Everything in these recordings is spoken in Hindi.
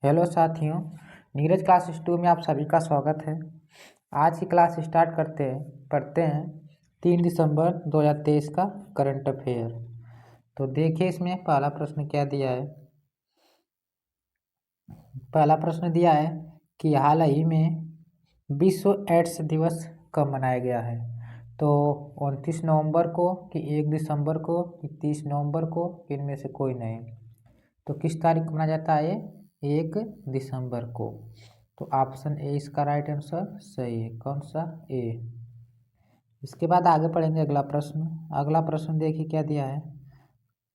हेलो साथियों, नीरज क्लास 2 में आप सभी का स्वागत है। आज की क्लास स्टार्ट करते हैं। पढ़ते हैं 3 दिसंबर 2023 का करंट अफेयर। तो देखिए इसमें पहला प्रश्न क्या दिया है। पहला प्रश्न दिया है कि हाल ही में विश्व एड्स दिवस कब मनाया गया है। तो 29 नवंबर को कि 1 दिसंबर को कि 30 नवंबर को, इनमें से कोई नहीं। तो किस तारीख को मनाया जाता है? 1 दिसंबर को। तो ऑप्शन ए इसका राइट आंसर सही है। कौन सा? ए। इसके बाद आगे पढ़ेंगे अगला प्रश्न। अगला प्रश्न देखिए क्या दिया है।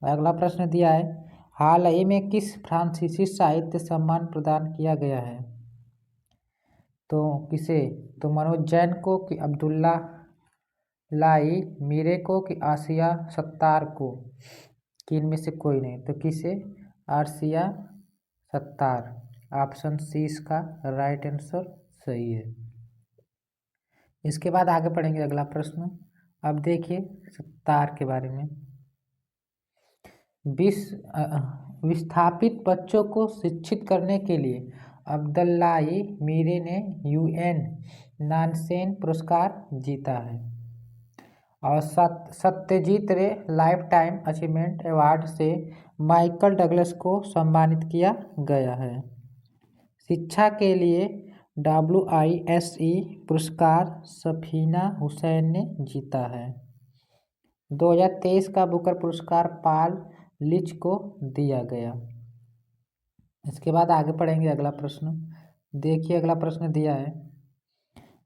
अगला प्रश्न दिया है हाल ही में किस फ्रांसीसी साहित्य सम्मान प्रदान किया गया है। तो किसे? तो मनोज जैन को कि अब्दुल्ला लाई मीरे को कि आसिया सत्तार को, कि इनमें से कोई नहीं। तो किसे? आसिया सत्तार। ऑप्शन सी इसका राइट आंसर सही है। इसके बाद आगे पढ़ेंगे अगला प्रश्न। अब देखिए सत्तार के बारे में। विस्थापित बच्चों को शिक्षित करने के लिए अब्दुल्लाई मीरे ने UN नानसेन पुरस्कार जीता है। और सत्यजीत रे लाइफ टाइम अचीवमेंट अवार्ड से माइकल डगलस को सम्मानित किया गया है। शिक्षा के लिए WISE पुरस्कार सफीना हुसैन ने जीता है। 2023 का बुकर पुरस्कार पाल लिच को दिया गया। इसके बाद आगे पढ़ेंगे अगला प्रश्न। देखिए अगला प्रश्न दिया है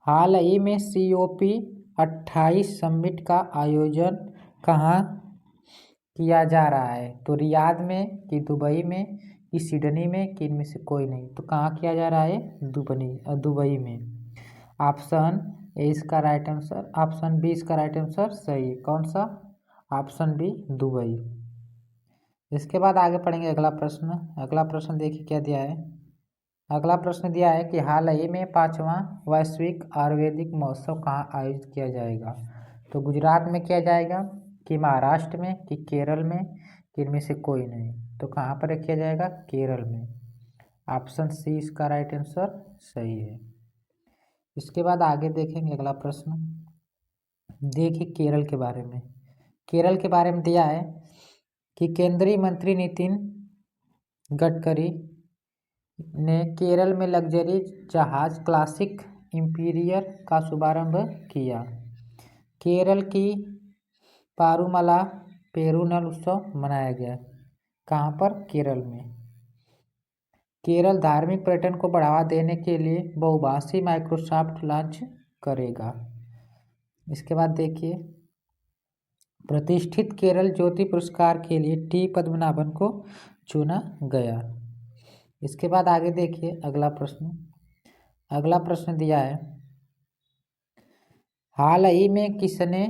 हाल ही में COP28 समिट का आयोजन कहाँ किया जा रहा है। तो रियाद में कि दुबई में कि सिडनी में, कि इनमें से कोई नहीं। तो कहाँ किया जा रहा है? दुबई में। ऑप्शन ए इसका राइट आंसर, ऑप्शन बी इसका राइट आंसर सही है। कौन सा? Option B Dubai. इसके बाद आगे पढ़ेंगे अगला प्रश्न। अगला प्रश्न देखिए क्या दिया है। अगला प्रश्न दिया है कि हाल ही में 5वां वैश्विक आयुर्वेदिक महोत्सव कहाँ आयोजित किया जाएगा। तो गुजरात में किया जाएगा कि महाराष्ट्र में कि केरल में, कि इनमें से कोई नहीं। तो कहाँ पर किया जाएगा? केरल में। ऑप्शन सी इसका राइट आंसर सही है। इसके बाद आगे देखेंगे अगला प्रश्न। देखिए केरल के बारे में। केरल के बारे में दिया है कि केंद्रीय मंत्री नितिन गडकरी ने केरल में लग्जरी जहाज क्लासिक इंपीरियल का शुभारंभ किया। केरल की पारुमला पेरुनल उत्सव मनाया गया। कहाँ पर? केरल में। केरल धार्मिक पर्यटन को बढ़ावा देने के लिए बहुभाषी माइक्रोसॉफ्ट लॉन्च करेगा। इसके बाद देखिए प्रतिष्ठित केरल ज्योति पुरस्कार के लिए टी पद्मनाभन को चुना गया। इसके बाद आगे देखिए अगला प्रश्न। अगला प्रश्न दिया है हाल ही में किसने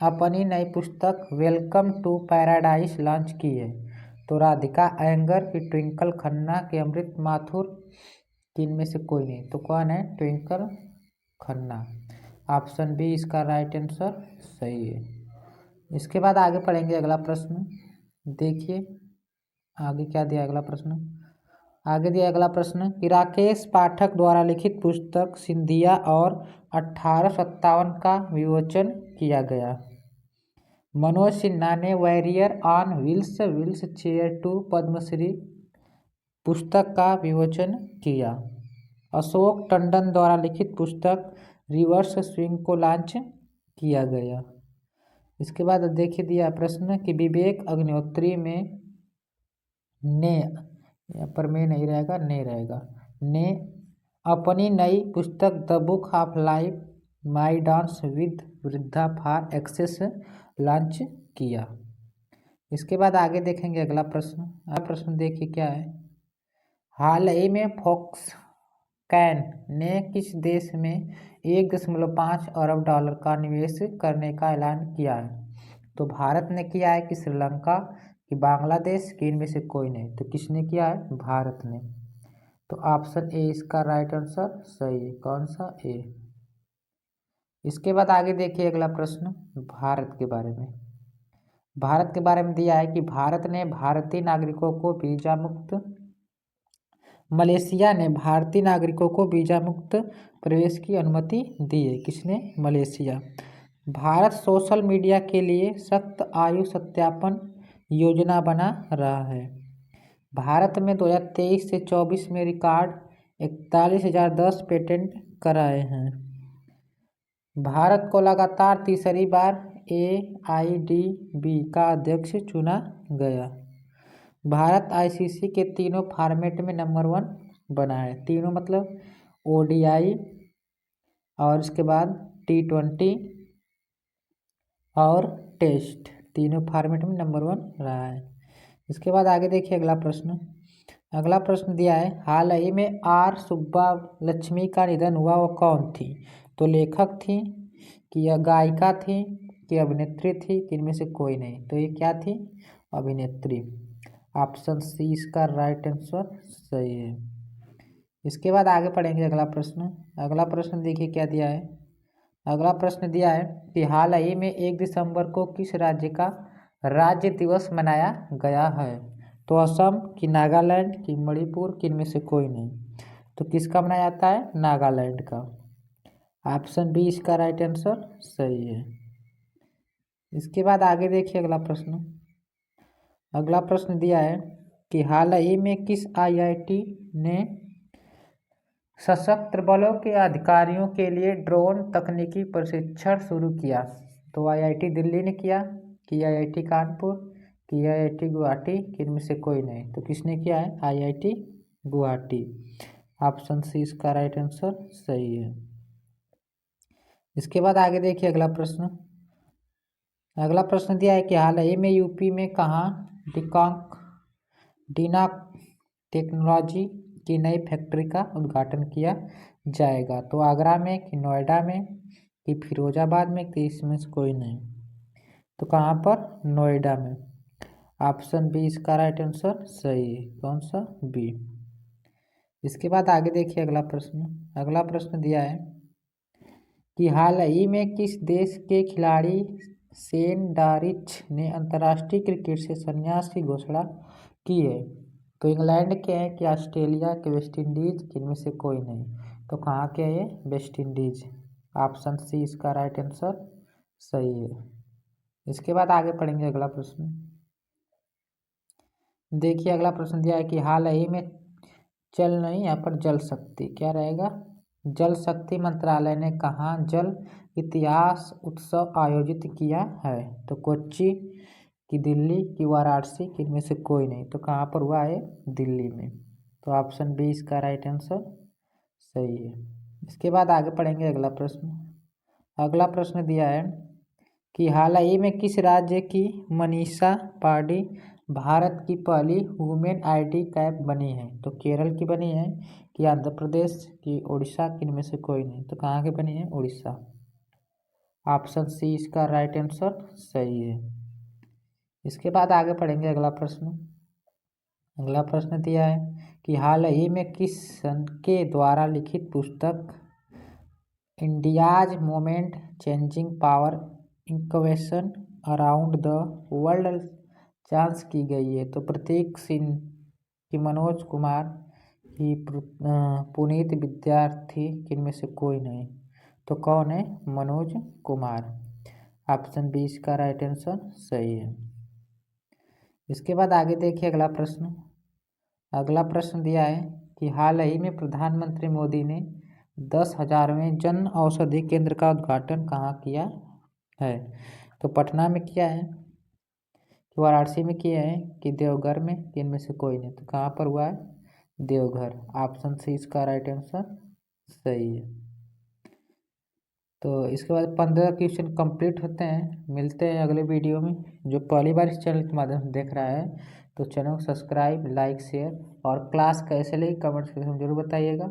अपनी नई पुस्तक वेलकम टू पैराडाइज लॉन्च की है। तो राधिका अयंगर की ट्विंकल खन्ना के अमृत माथुर, की इनमें से कोई नहीं। तो कौन है? ट्विंकल खन्ना। ऑप्शन बी इसका राइट आंसर सही है। इसके बाद आगे पढ़ेंगे अगला प्रश्न। देखिए आगे क्या दिया अगला प्रश्न। आगे दिया अगला प्रश्न कि राकेश पाठक द्वारा लिखित पुस्तक सिंधिया और 1857 का विमोचन किया गया। मनोज सिन्हा ने warrior on wheels chair to Padma Shri पुस्तक का विमोचन किया। अशोक टंडन द्वारा लिखित पुस्तक रिवर्स स्विंग को लॉन्च किया गया। इसके बाद देखिए दिया प्रश्न कि विवेक अग्निहोत्री में ने, यहाँ पर में नहीं रहेगा, ने रहेगा, ने अपनी नई पुस्तक the book of life my dance with वृद्धा फॉर एक्सेस लॉन्च किया। इसके बाद आगे देखेंगे अगला प्रश्न। अगला प्रश्न देखिए क्या है। हाल ही में फॉक्सकैन ने किस देश में 1.5 अरब डॉलर का निवेश करने का ऐलान किया है। तो भारत ने किया है कि श्रीलंका कि बांग्लादेश, कि इनमें से कोई नहीं। तो किसने किया है? भारत ने। तो ऑप्शन ए इसका राइट आंसर सही है। कौन सा? ए। इसके बाद आगे देखिए अगला प्रश्न भारत के बारे में। भारत के बारे में दिया है कि भारत ने भारतीय नागरिकों को वीजा मुक्त मलेशिया ने भारतीय नागरिकों को वीजा मुक्त प्रवेश की अनुमति दी है। किसने? मलेशिया। भारत सोशल मीडिया के लिए सख्त आयु सत्यापन योजना बना रहा है। भारत में 2023 से 24 में रिकॉर्ड 41,010 पेटेंट कराए हैं। भारत को लगातार तीसरी बार AIDB का अध्यक्ष चुना गया। भारत ICC के तीनों फॉर्मेट में नंबर 1 बना है। तीनों मतलब ODI और इसके बाद T20 और टेस्ट, तीनों फॉर्मेट में नंबर 1 रहा है। इसके बाद आगे देखिए अगला प्रश्न। अगला प्रश्न दिया है, हाल ही में R सुब्बालक्ष्मी का निधन हुआ, वो कौन थी? तो लेखक थी कि यह गायिका थी कि अभिनेत्री थी कि इनमें से कोई नहीं? तो ये क्या थी? अभिनेत्री। ऑप्शन सी इसका राइट आंसर सही है। इसके बाद आगे पढ़ेंगे अगला प्रश्न। अगला प्रश्न देखिए क्या दिया है। अगला प्रश्न दिया है कि हाल ही में 1 दिसंबर को किस राज्य का राज्य दिवस मनाया गया है? तो असम कि नागालैंड कि मणिपुर कि इनमें से कोई नहीं? तो किसका मनाया जाता है? नागालैंड का। ऑप्शन बी इसका राइट आंसर सही है। इसके बाद आगे देखिए अगला प्रश्न। अगला प्रश्न दिया है कि हाल ही में किस IIT ने सशस्त्र बलों के अधिकारियों के लिए ड्रोन तकनीकी प्रशिक्षण शुरू किया? तो IIT दिल्ली ने किया कि IIT कानपुर कि IIT गुवाहाटी कि इनमें से कोई नहीं? तो किसने किया है? IIT गुवाहाटी। ऑप्शन सी इसका राइट आंसर सही है। इसके बाद आगे देखिए अगला प्रश्न। अगला प्रश्न दिया है कि हाल ही में यूपी में कहाँ डीना टेक्नोलॉजी की नई फैक्ट्री का उद्घाटन किया जाएगा? तो आगरा में कि नोएडा में कि फिरोजाबाद में कि इसमें से कोई नहीं? तो कहाँ पर? नोएडा में। ऑप्शन बी इसका राइट आंसर सही है। कौन सा? बी। इसके बाद आगे देखिए अगला प्रश्न। अगला प्रश्न दिया है कि हाल ही में किस देश के खिलाड़ी शेन डॉरिच ने अंतर्राष्ट्रीय क्रिकेट से संन्यास की घोषणा की है? तो इंग्लैंड के हैं कि ऑस्ट्रेलिया के वेस्ट इंडीज कि इनमें से कोई नहीं? तो कहाँ के है ये? West Indies. ऑप्शन सी इसका राइट आंसर सही है। इसके बाद आगे पढ़ेंगे अगला प्रश्न। देखिए अगला प्रश्न दिया है कि हाल ही में जल नहीं, यहाँ पर जल शक्ति क्या रहेगा? जल शक्ति मंत्रालय ने कहाँ जल इतिहास उत्सव आयोजित किया है? तो कोच्चि कि दिल्ली कि वाराणसी कि इनमें से कोई नहीं? तो कहाँ पर हुआ है? दिल्ली में। तो ऑप्शन बी इसका राइट आंसर सही है। इसके बाद आगे पढ़ेंगे अगला प्रश्न। अगला प्रश्न दिया है कि हाल ही में किस राज्य की मनीषा पांडे भारत की पहली वुमेन ID कैप बनी है? तो केरल की बनी है कि आंध्र प्रदेश की उड़ीसा की इनमें से कोई नहीं? तो कहाँ की बनी है? उड़ीसा। ऑप्शन सी इसका राइट आंसर सही है। इसके बाद आगे पढ़ेंगे अगला प्रश्न। अगला प्रश्न दिया है कि हाल ही में किस सन के द्वारा लिखित पुस्तक India's moment changing power equation around the world जांच की गई है? तो प्रतीक सिंह कि मनोज कुमार कि पुनीत विद्यार्थी कि इनमें से कोई नहीं? तो कौन है? मनोज कुमार। ऑप्शन बी इसका राइट आंसर सही है। इसके बाद आगे देखिए अगला प्रश्न। अगला प्रश्न दिया है कि हाल ही में प्रधानमंत्री मोदी ने 10,000वें जन औषधि केंद्र का उद्घाटन कहाँ किया है? तो पटना में किया है कि वाराणसी में किया है कि देवघर में कि इनमें से कोई नहीं? तो कहाँ पर हुआ है? देवघर। ऑप्शन सी इसका राइट आंसर सही है। तो इसके बाद 15 क्वेश्चन कंप्लीट होते हैं। मिलते हैं अगले वीडियो में। जो पहली बार इस चैनल के माध्यम से देख रहा है तो चैनल को सब्सक्राइब, लाइक, शेयर और क्लास कैसे लगी कमेंट सेक्शन में जरूर बताइएगा।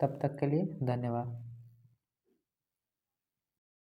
तब तक के लिए धन्यवाद।